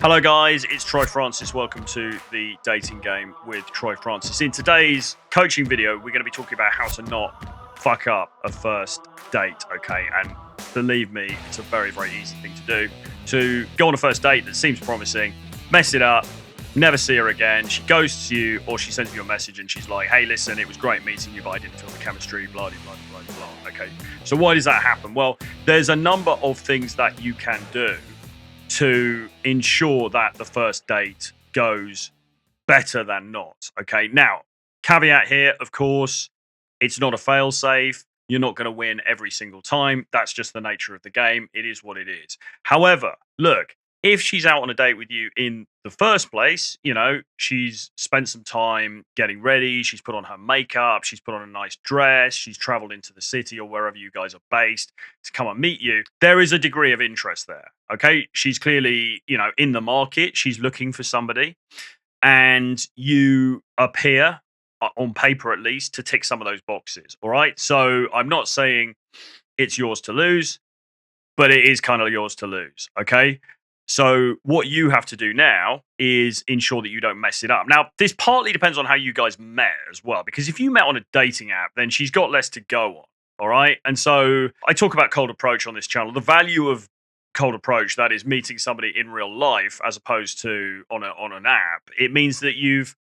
Hello guys, it's Troy Francis. Welcome to the dating game with Troy Francis. In today's coaching video, we're going to be talking about how to not fuck up a first date, okay? And believe me, it's a very, very easy thing to do. To go on a first date that seems promising, mess it up, never see her again, she ghosts you, or she sends you a message and she's like, hey, listen, it was great meeting you, but I didn't feel the chemistry, blah, blah, blah, blah, blah. Okay, so why does that happen? Well, there's a number of things that you can do to ensure that the first date goes better than not. Okay. Now, caveat here, of course, it's not a fail safe. You're not going to win every single time. That's just the nature of the game. It is what it is. However, look, if she's out on a date with you in the first place, you know, she's spent some time getting ready, she's put on her makeup, she's put on a nice dress, she's traveled into the city or wherever you guys are based to come and meet you, there is a degree of interest there. Okay. She's clearly, you know, in the market, she's looking for somebody, and you appear, on paper at least, to tick some of those boxes. All right. So I'm not saying it's yours to lose, but it is kind of yours to lose. Okay. So what you have to do now is ensure that you don't mess it up. Now, this partly depends on how you guys met as well, because if you met on a dating app, then she's got less to go on. All right. And so I talk about cold approach on this channel. The value of cold approach, that is meeting somebody in real life as opposed to on an app, it means that you've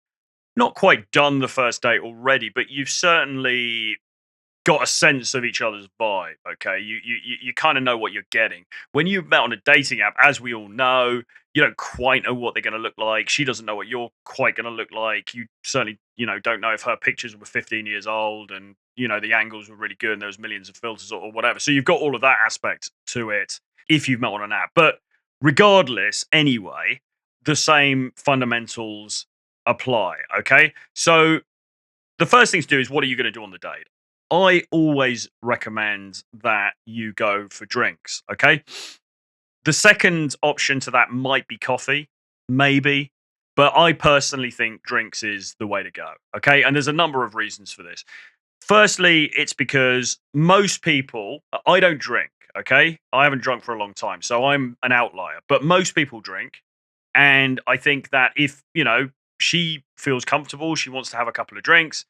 not quite done the first date already, but you've certainly got a sense of each other's vibe. Okay, you kind of know what you're getting when you met on a dating app. As we all know, you don't quite know what they're going to look like. She doesn't know what you're quite going to look like. You certainly, you know, don't know if her pictures were 15 years old and, you know, the angles were really good and there was millions of filters or whatever. So you've got all of that aspect to it if you've met on an app. But regardless, anyway, the same fundamentals apply. Okay, so the first thing to do is, what are you going to do on the date? I always recommend that you go for drinks. Okay. The second option to that might be coffee, maybe, but I personally think drinks is the way to go. Okay. And there's a number of reasons for this. Firstly, it's because most people, I don't drink. Okay. I haven't drunk for a long time, so I'm an outlier, but most people drink. And I think that if, you know, she feels comfortable, she wants to have a couple of drinks,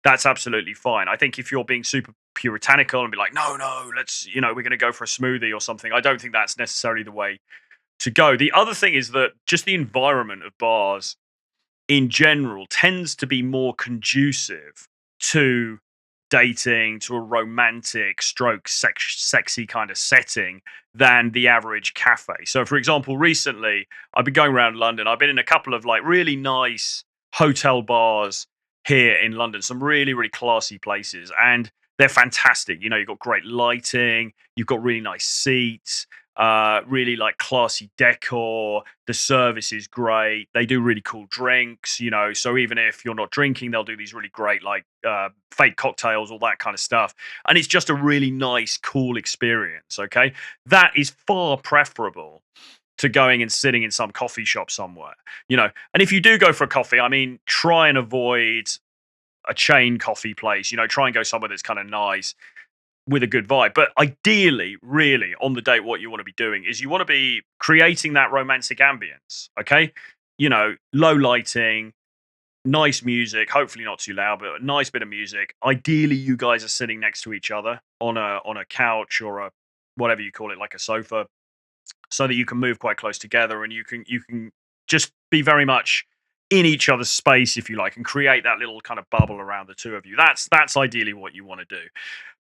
that's absolutely fine. I think if you're being super puritanical and be like, no, let's, you know, we're going to go for a smoothie or something, I don't think that's necessarily the way to go. The other thing is that just the environment of bars in general tends to be more conducive to dating, to a romantic stroke sexy kind of setting than the average cafe. So for example, recently I've been going around London. I've been in a couple of like really nice hotel bars here in London, some really, really classy places, and they're fantastic. You know, you've got great lighting, you've got really nice seats, really like classy decor. The service is great. They do really cool drinks, you know, so even if you're not drinking, they'll do these really great like fake cocktails, all that kind of stuff. And it's just a really nice, cool experience. Okay. That is far preferable to going and sitting in some coffee shop somewhere, you know. And if you do go for a coffee, I mean, try and avoid a chain coffee place, you know, try and go somewhere that's kind of nice with a good vibe. But ideally, really, on the date, what you want to be doing is you want to be creating that romantic ambience. Okay. You know, low lighting, nice music, hopefully not too loud, but a nice bit of music. Ideally, you guys are sitting next to each other on a couch or a whatever you call it, like a sofa, so that you can move quite close together and you can just be very much in each other's space, if you like, and create that little kind of bubble around the two of you. That's ideally what you want to do.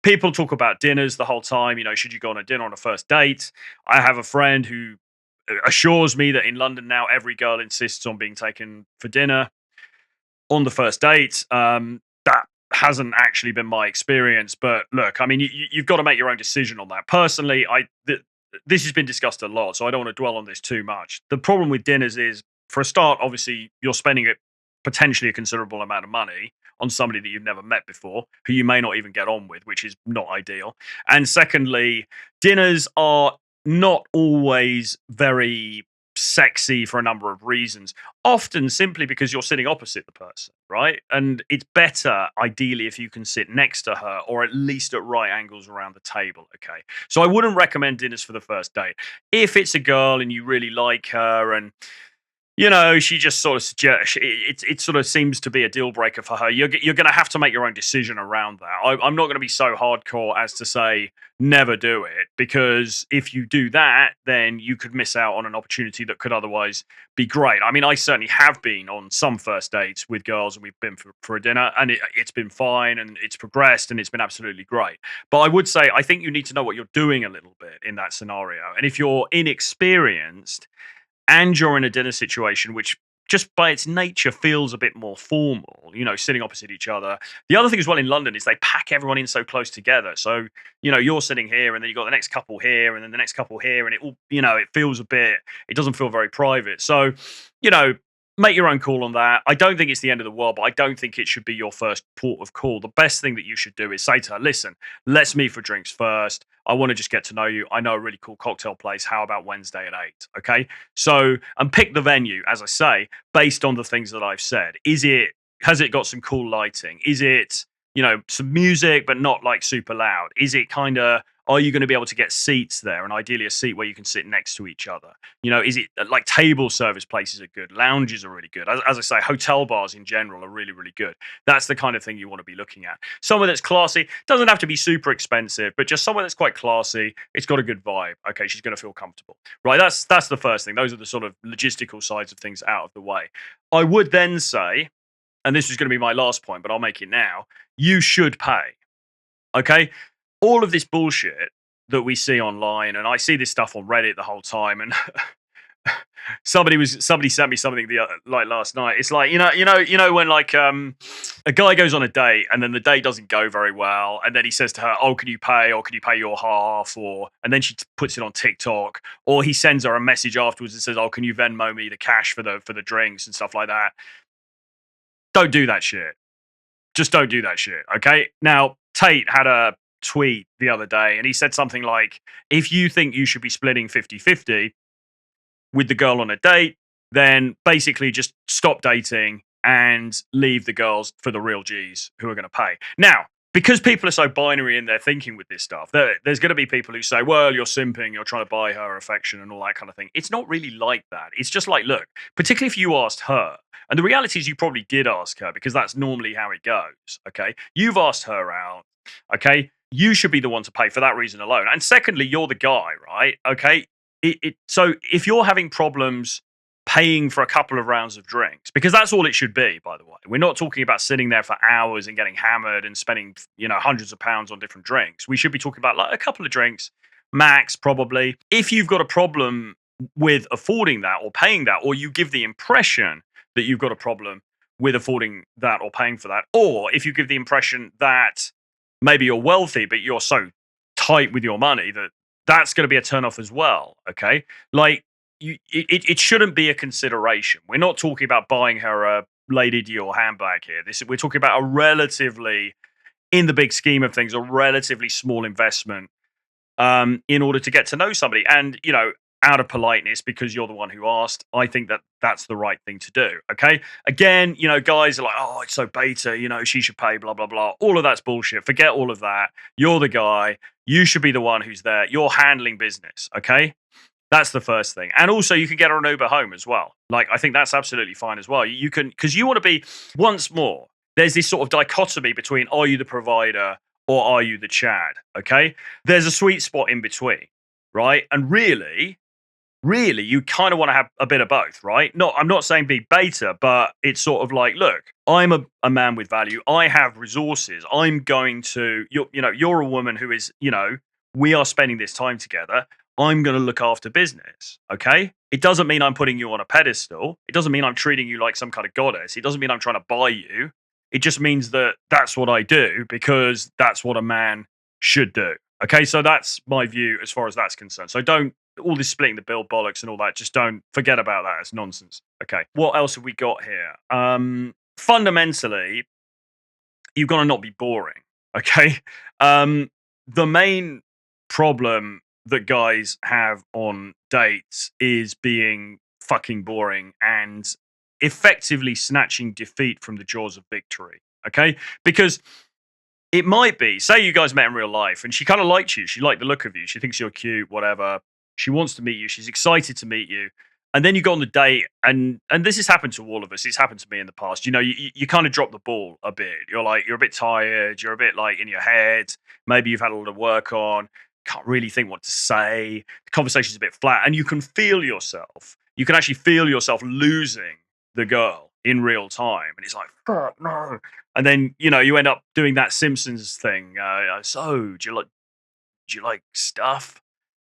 People talk about dinners the whole time. You know, should you go on a dinner on a first date? I have a friend who assures me that in London now every girl insists on being taken for dinner on the first date. That hasn't actually been my experience, but look, I mean, you've got to make your own decision on that. Personally, this has been discussed a lot, so I don't want to dwell on this too much. The problem with dinners is, for a start, obviously, you're spending potentially a considerable amount of money on somebody that you've never met before, who you may not even get on with, which is not ideal. And secondly, dinners are not always very sexy for a number of reasons, often simply because you're sitting opposite the person, right? And it's better, ideally, if you can sit next to her or at least at right angles around the table, okay? So I wouldn't recommend dinners for the first date. If it's a girl and you really like her and she just sort of suggests it sort of seems to be a deal breaker for her. You're going to have to make your own decision around that. I'm not going to be so hardcore as to say never do it, because if you do that, then you could miss out on an opportunity that could otherwise be great. I mean, I certainly have been on some first dates with girls, and we've been for a dinner, and it's been fine, and it's progressed, and it's been absolutely great. But I would say I think you need to know what you're doing a little bit in that scenario, and if you're inexperienced and you're in a dinner situation which just by its nature feels a bit more formal, sitting opposite each other. The other thing as well in London is they pack everyone in so close together. So, you're sitting here and then you've got the next couple here and then the next couple here, and it all, it feels it doesn't feel very private. So, you know, make your own call on that. I don't think it's the end of the world, but I don't think it should be your first port of call. The best thing that you should do is say to her, listen, let's meet for drinks first. I want to just get to know you. I know a really cool cocktail place. How about Wednesday at 8? Okay. So, and pick the venue, as I say, based on the things that I've said. Has it got some cool lighting? Is it, some music, but not like super loud? Is it are you going to be able to get seats there? And ideally a seat where you can sit next to each other. Is it like table service places are good? Lounges are really good. As I say, hotel bars in general are really, really good. That's the kind of thing you want to be looking at. Somewhere that's classy, doesn't have to be super expensive, but just somewhere that's quite classy. It's got a good vibe. Okay, she's going to feel comfortable. Right, that's the first thing. Those are the sort of logistical sides of things out of the way. I would then say, and this is going to be my last point, but I'll make it now, you should pay. Okay? All of this bullshit that we see online, and I see this stuff on Reddit the whole time, and somebody sent me something like last night. It's like, when like a guy goes on a date and then the date doesn't go very well, and then he says to her, "Oh, can you pay? Or can you pay your half?" And then she puts it on TikTok, or he sends her a message afterwards and says, "Oh, can you Venmo me the cash for the drinks and stuff like that?" Don't do that shit. Just don't do that shit. Okay. Now, Tate had a tweet the other day and he said something like, if you think you should be splitting 50-50 with the girl on a date, then basically just stop dating and leave the girls for the real G's who are going to pay. Now, because people are so binary in their thinking with this stuff, there's going to be people who say, well, you're simping, you're trying to buy her affection and all that kind of thing. It's not really like that. It's just like, look, particularly if you asked her, and the reality is you probably did ask her because that's normally how it goes, okay? You've asked her out, okay? You should be the one to pay for that reason alone. And secondly, you're the guy, right? Okay? So if you're having problems paying for a couple of rounds of drinks, because that's all it should be, by the way. We're not talking about sitting there for hours and getting hammered and spending, hundreds of pounds on different drinks. We should be talking about like a couple of drinks, max, probably. If you've got a problem with affording that or paying that, or you give the impression that you've got a problem with affording that or paying for that, or if you give the impression that maybe you're wealthy, but you're so tight with your money that that's going to be a turnoff as well, okay? Like, it shouldn't be a consideration. We're not talking about buying her a Lady Dior handbag here. We're talking about a relatively, in the big scheme of things, a relatively small investment in order to get to know somebody. And, out of politeness, because you're the one who asked, I think that that's the right thing to do, okay? Again, guys are like, oh, it's so beta, she should pay, blah, blah, blah. All of that's bullshit. Forget all of that. You're the guy. You should be the one who's there. You're handling business, okay? That's the first thing. And also you can get her an Uber home as well. Like, I think that's absolutely fine as well. You can, because you want to be, once more, there's this sort of dichotomy between are you the provider or are you the Chad, okay? There's a sweet spot in between, right? And really, you kind of want to have a bit of both, right? I'm not saying be beta, but it's sort of like, look, I'm a man with value. I have resources. I'm going to, you're a woman who is, we are spending this time together. I'm going to look after business, okay? It doesn't mean I'm putting you on a pedestal. It doesn't mean I'm treating you like some kind of goddess. It doesn't mean I'm trying to buy you. It just means that that's what I do because that's what a man should do. Okay, so that's my view as far as that's concerned. So don't, all this splitting the bill bollocks and all that, just don't forget about that. It's nonsense. Okay, what else have we got here? Fundamentally, you've got to not be boring, okay? The main problem that guys have on dates is being fucking boring and effectively snatching defeat from the jaws of victory. Okay? Because it might be, say you guys met in real life and she kind of liked you. She liked the look of you. She thinks you're cute, whatever. She wants to meet you. She's excited to meet you. And then you go on the date, and this has happened to all of us. It's happened to me in the past. You know, you kind of drop the ball a bit. You're a bit tired. You're a bit like in your head. Maybe you've had a lot of work on. Can't really think what to say. The conversation's a bit flat, and you can feel yourself. You can actually feel yourself losing the girl in real time, and it's like, fuck no. And then you end up doing that Simpsons thing. So do you like stuff?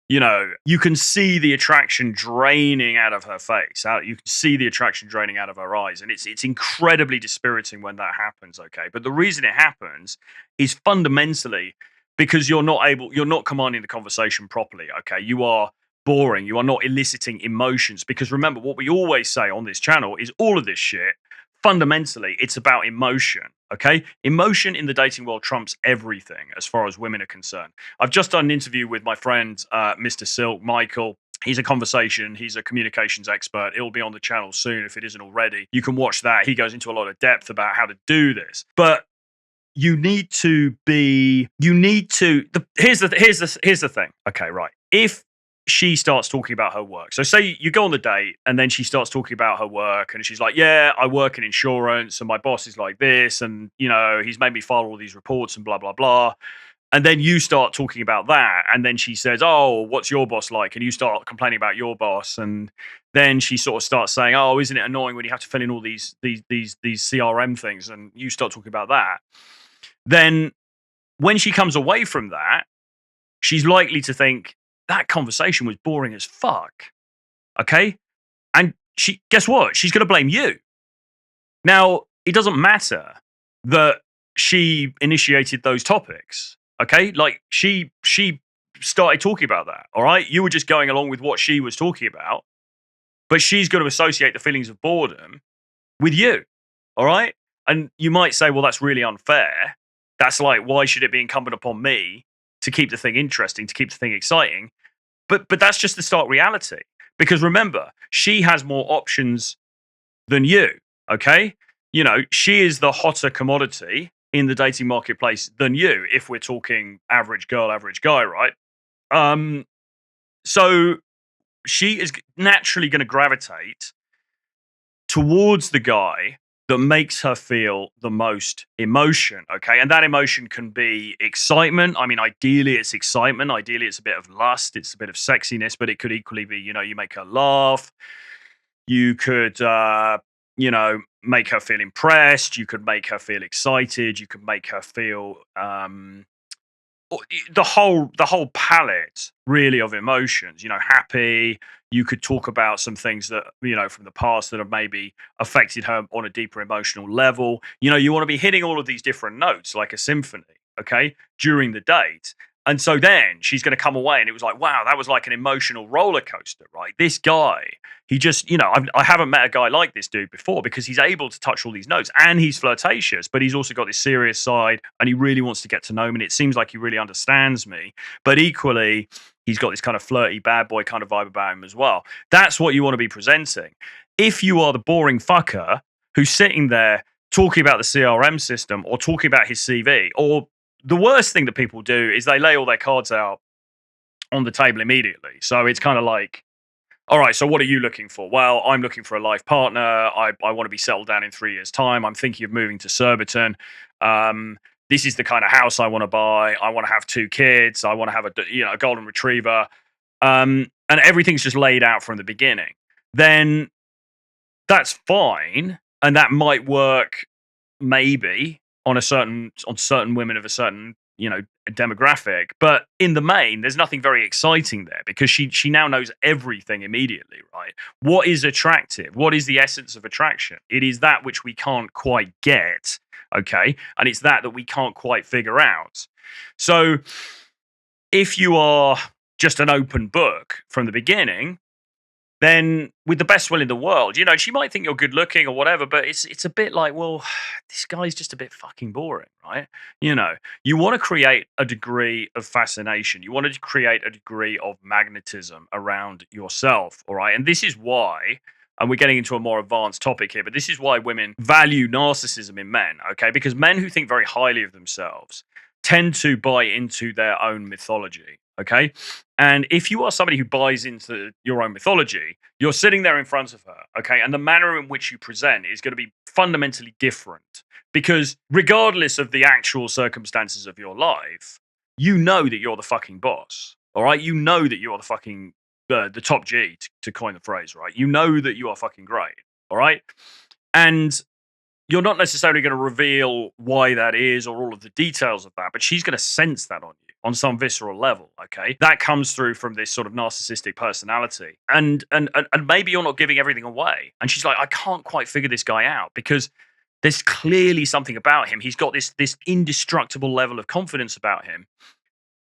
You can see the attraction draining out of her face. You can see the attraction draining out of her eyes. And it's incredibly dispiriting when that happens, okay? But the reason it happens is fundamentally because you're not commanding the conversation properly, okay? You are boring. You are not eliciting emotions. Because remember, what we always say on this channel is all of this shit, fundamentally, it's about emotion, okay? Emotion in the dating world trumps everything as far as women are concerned. I've just done an interview with my friend, Mr. Silk, Michael. He's a conversation. He's a communications expert. It'll be on the channel soon if it isn't already. You can watch that. He goes into a lot of depth about how to do this. But here's the thing. Okay, right. If she starts talking about her work. So say you go on the date and then she starts talking about her work and she's like, yeah, I work in insurance and my boss is like this and, he's made me file all these reports and blah, blah, blah. And then you start talking about that. And then she says, oh, what's your boss like? And you start complaining about your boss. And then she sort of starts saying, oh, isn't it annoying when you have to fill in all these CRM things? And you start talking about that. Then when she comes away from that, she's likely to think, that conversation was boring as fuck. Okay? And guess what? She's going to blame you. Now, it doesn't matter that she initiated those topics. Okay? Like she started talking about that. All right? You were just going along with what she was talking about, but she's going to associate the feelings of boredom with you. All right? And you might say, well, that's really unfair. That's like, why should it be incumbent upon me to keep the thing interesting, to keep the thing exciting? But that's just the stark reality. Because remember, she has more options than you, okay? She is the hotter commodity in the dating marketplace than you, if we're talking average girl, average guy, right? So she is naturally going to gravitate towards the guy that makes her feel the most emotion, okay? And that emotion can be excitement. I mean, ideally it's excitement. Ideally it's a bit of lust. It's a bit of sexiness, but it could equally be, you make her laugh. You could, make her feel impressed. You could make her feel excited. You could make her feel the whole palette really of emotions, happy. You could talk about some things that, from the past that have maybe affected her on a deeper emotional level. You want to be hitting all of these different notes like a symphony, okay, during the date. And so then she's going to come away and it was like, wow, that was like an emotional roller coaster, right? This guy, he just, I haven't met a guy like this dude before because he's able to touch all these notes and he's flirtatious, but he's also got this serious side and he really wants to get to know me. And it seems like he really understands me, but equally, he's got this kind of flirty bad boy kind of vibe about him as well. That's what you want to be presenting. If you are the boring fucker who's sitting there talking about the CRM system or talking about his CV, or the worst thing that people do is they lay all their cards out on the table immediately. So it's kind of like, all right, so what are you looking for? Well, I'm looking for a life partner. I want to be settled down in 3 years' time. I'm thinking of moving to Surbiton. This is the kind of house I want to buy. I want to have 2 kids. I want to have a golden retriever. And everything's just laid out from the beginning. Then that's fine. And that might work maybe on certain women of a certain demographic, but in the main there's nothing very exciting there because she now knows everything immediately, right? What is attractive? What is the essence of attraction? It is that which we can't quite get, okay? And it's that we can't quite figure out. So if you are just an open book from the beginning, then with the best will in the world, you know, she might think you're good looking or whatever, but it's a bit like, well, this guy's just a bit fucking boring, right? You know, you want to create a degree of fascination. You want to create a degree of magnetism around yourself, all right? And this is why, and we're getting into a more advanced topic here, but this is why women value narcissism in men, okay? Because men who think very highly of themselves tend to buy into their own mythology, okay? And if you are somebody who buys into your own mythology, you're sitting there in front of her, okay? And the manner in which you present is going to be fundamentally different because regardless of the actual circumstances of your life, you know that you're the fucking boss, all right? You know that you're the fucking the top G, to coin the phrase, right? You know that you are fucking great, all right? And you're not necessarily going to reveal why that is or all of the details of that, but she's going to sense that on you on some visceral level, okay? That comes through from this sort of narcissistic personality. And maybe you're not giving everything away. And she's like, I can't quite figure this guy out because there's clearly something about him. He's got this indestructible level of confidence about him.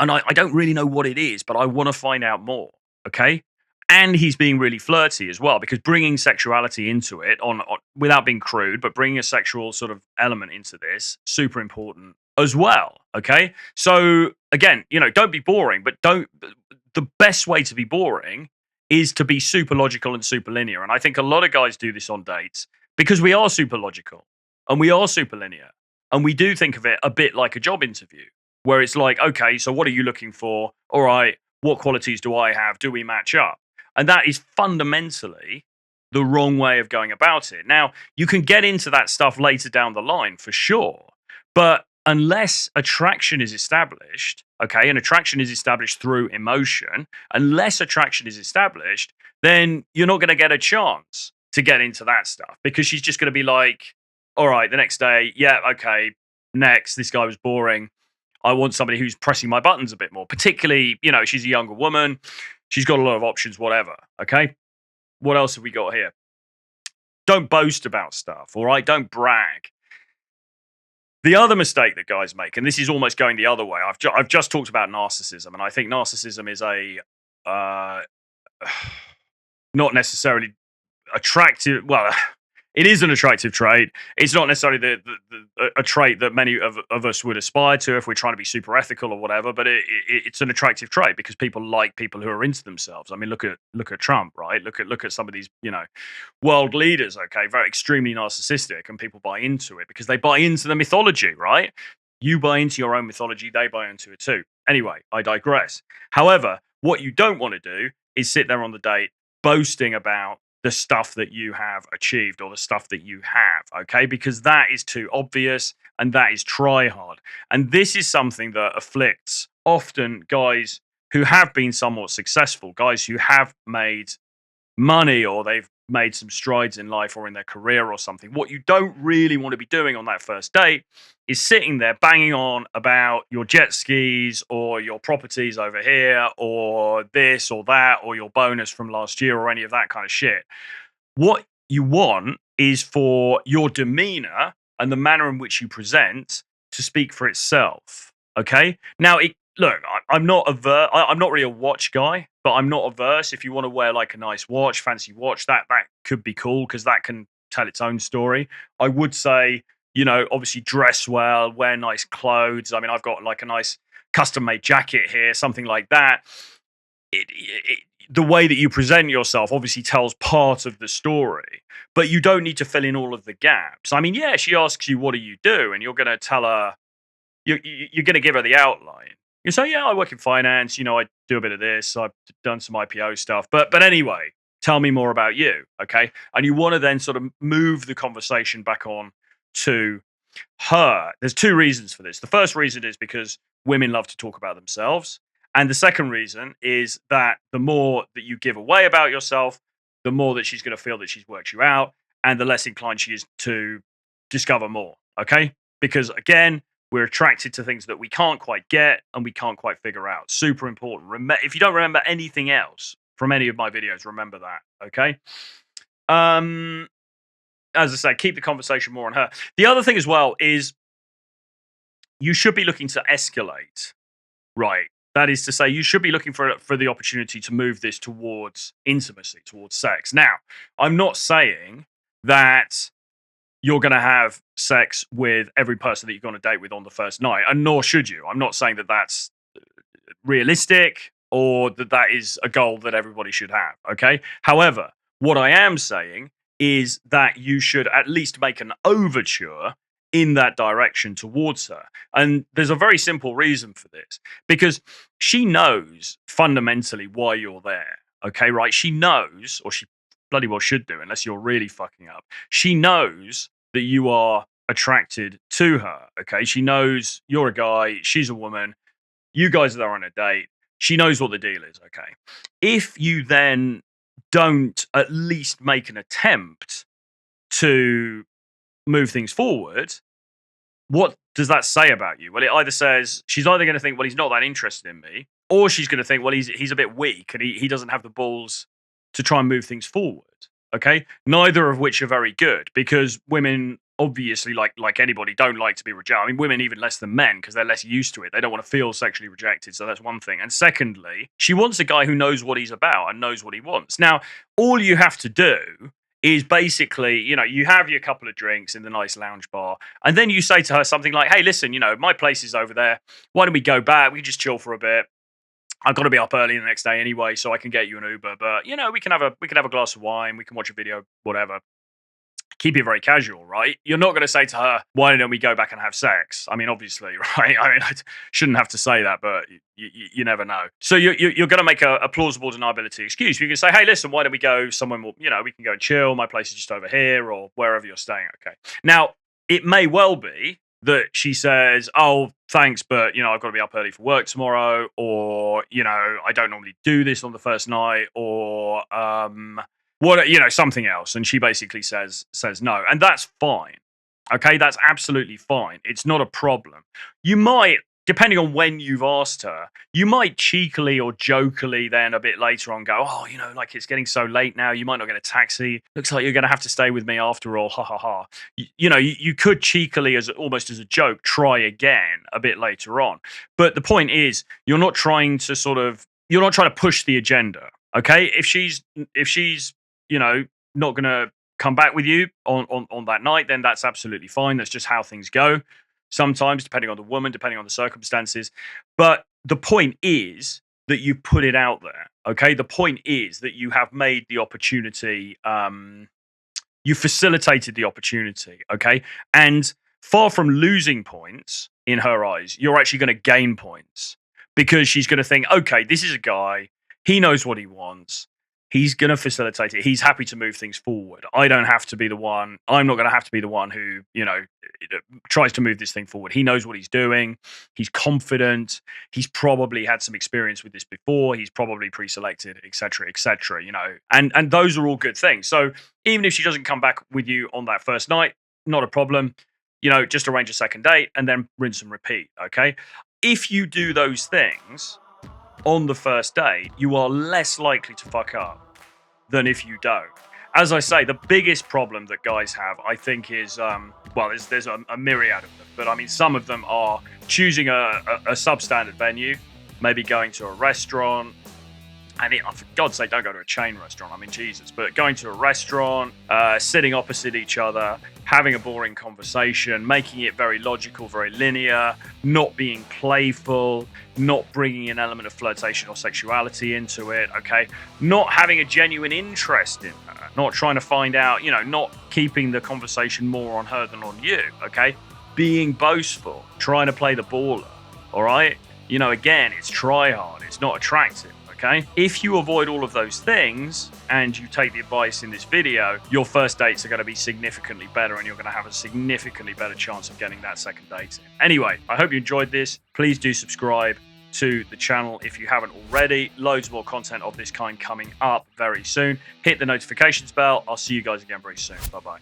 And I don't really know what it is, but I want to find out more, okay? And he's being really flirty as well because bringing sexuality into it on without being crude, but bringing a sexual sort of element into this, super important as well, okay? So again, you know, don't be boring, but the best way to be boring is to be super logical and super linear. And I think a lot of guys do this on dates because we are super logical and we are super linear and we do think of it a bit like a job interview where it's like, okay, so what are you looking for? All right, what qualities do I have? Do we match up? And that is fundamentally the wrong way of going about it. Now, you can get into that stuff later down the line for sure, but unless attraction is established, okay, and attraction is established through emotion, unless attraction is established, then you're not going to get a chance to get into that stuff because she's just going to be like, all right, the next day, yeah, okay, next, this guy was boring. I want somebody who's pressing my buttons a bit more, particularly, you know, she's a younger woman. She's got a lot of options, whatever. Okay. What else have we got here? Don't boast about stuff. All right. Don't brag. The other mistake that guys make, and this is almost going the other way. I've just talked about narcissism, and I think narcissism is a not necessarily attractive. Well, it is an attractive trait. It's not necessarily a trait that many of us would aspire to if we're trying to be super ethical or whatever. But it's an attractive trait because people like people who are into themselves. I mean, look at Trump, right? Look at some of these, you know, world leaders. Okay, very extremely narcissistic, and people buy into it because they buy into the mythology, right? You buy into your own mythology, they buy into it too. Anyway, I digress. However, what you don't want to do is sit there on the date boasting about the stuff that you have achieved or the stuff that you have, okay? Because that is too obvious and that is try hard. And this is something that afflicts often guys who have been somewhat successful, guys who have made money or they've made some strides in life or in their career or something. What you don't really want to be doing on that first date is sitting there banging on about your jet skis or your properties over here or this or that or your bonus from last year or any of that kind of shit. What you want is for your demeanor and the manner in which you present to speak for itself. Okay. Now, look, I'm not I'm not really a watch guy, but I'm not averse. If you want to wear like a nice watch, fancy watch, that could be cool because that can tell its own story. I would say, you know, obviously dress well, wear nice clothes. I mean, I've got like a nice custom made jacket here, something like that. The way that you present yourself obviously tells part of the story, but you don't need to fill in all of the gaps. I mean, yeah, she asks you, what do you do? And you're going to tell her, you're going to give her the outline. You say, yeah, I work in finance. You know, I do a bit of this. I've done some IPO stuff. But anyway, tell me more about you. Okay. And you want to then sort of move the conversation back on to her. There's two reasons for this. The first reason is because women love to talk about themselves. And the second reason is that the more that you give away about yourself, the more that she's going to feel that she's worked you out and the less inclined she is to discover more. Okay. Because again, we're attracted to things that we can't quite get and we can't quite figure out. Super important. If you don't remember anything else from any of my videos, remember that. Okay. As I say, keep the conversation more on her. The other thing as well is you should be looking to escalate. Right. That is to say, you should be looking for the opportunity to move this towards intimacy, towards sex. Now, I'm not saying that you're going to have sex with every person that you're going to date with on the first night, and nor should you. I'm not saying that that's realistic or that that is a goal that everybody should have, okay? However, what I am saying is that you should at least make an overture in that direction towards her. And there's a very simple reason for this, because she knows fundamentally why you're there, okay, right? She knows, or she bloody well should do, unless you're really fucking up. She knows that you are attracted to her, okay? She knows you're a guy, she's a woman, you guys are there on a date. She knows what the deal is, okay? If you then don't at least make an attempt to move things forward, what does that say about you? Well, it either says she's either going to think, well, he's not that interested in me, or she's going to think, well, he's a bit weak and he doesn't have the balls to try and move things forward. Okay, neither of which are very good, because women obviously, like anybody, don't like to be rejected. I mean, women even less than men, because they're less used to it. They don't want to feel sexually rejected. So that's one thing. And secondly, she wants a guy who knows what he's about and knows what he wants. Now, all you have to do is basically, you have your couple of drinks in the nice lounge bar, and then you say to her something like, hey, listen, my place is over there. Why don't we go back? We can just chill for a bit. I've got to be up early the next day anyway, so I can get you an Uber. But we can have a glass of wine, we can watch a video, whatever. Keep it very casual, right? You're not going to say to her, why don't we go back and have sex? I mean, obviously, right? I mean, I shouldn't have to say that, but you never know. So you're going to make a plausible deniability excuse. You can say, hey, listen, why don't we go somewhere more, we can go and chill. My place is just over here, or wherever you're staying. Okay. Now, it may well be that she says, oh, thanks, but, I've got to be up early for work tomorrow, or, I don't normally do this on the first night, or, something else. And she basically says no. And that's fine. Okay, that's absolutely fine. It's not a problem. You might, depending on when you've asked her, you might cheekily or jokily then a bit later on go, oh, like it's getting so late now, you might not get a taxi. Looks like you're going to have to stay with me after all. Ha ha ha. You could cheekily, almost as a joke, try again a bit later on. But the point is, you're not trying to push the agenda. Okay, if she's not going to come back with you on that night, then that's absolutely fine. That's just how things go. Sometimes, depending on the woman, depending on the circumstances. But the point is that you put it out there, okay? The point is that you have made the opportunity, you facilitated the opportunity, okay? And far from losing points in her eyes, you're actually going to gain points, because she's going to think, okay, this is a guy, he knows what he wants. He's going to facilitate it. He's happy to move things forward. I don't have to be the one. I'm not going to have to be the one who, tries to move this thing forward. He knows what he's doing. He's confident. He's probably had some experience with this before. He's probably pre-selected, et cetera, and those are all good things. So even if she doesn't come back with you on that first night, not a problem. Just arrange a second date and then rinse and repeat. Okay. If you do those things on the first date, you are less likely to fuck up than if you don't. As I say, the biggest problem that guys have, I think, is there's a myriad of them, but I mean, some of them are choosing a substandard venue, maybe going to a restaurant. And for God's sake, don't go to a chain restaurant. I mean, Jesus. But going to a restaurant, sitting opposite each other, having a boring conversation, making it very logical, very linear, not being playful, not bringing an element of flirtation or sexuality into it, okay? Not having a genuine interest in her, not trying to find out, not keeping the conversation more on her than on you, okay? Being boastful, trying to play the baller, all right? Again, it's try hard, it's not attractive. Okay. If you avoid all of those things and you take the advice in this video, your first dates are going to be significantly better, and you're going to have a significantly better chance of getting that second date in. Anyway, I hope you enjoyed this. Please do subscribe to the channel if you haven't already. Loads more content of this kind coming up very soon. Hit the notifications bell. I'll see you guys again very soon. Bye-bye.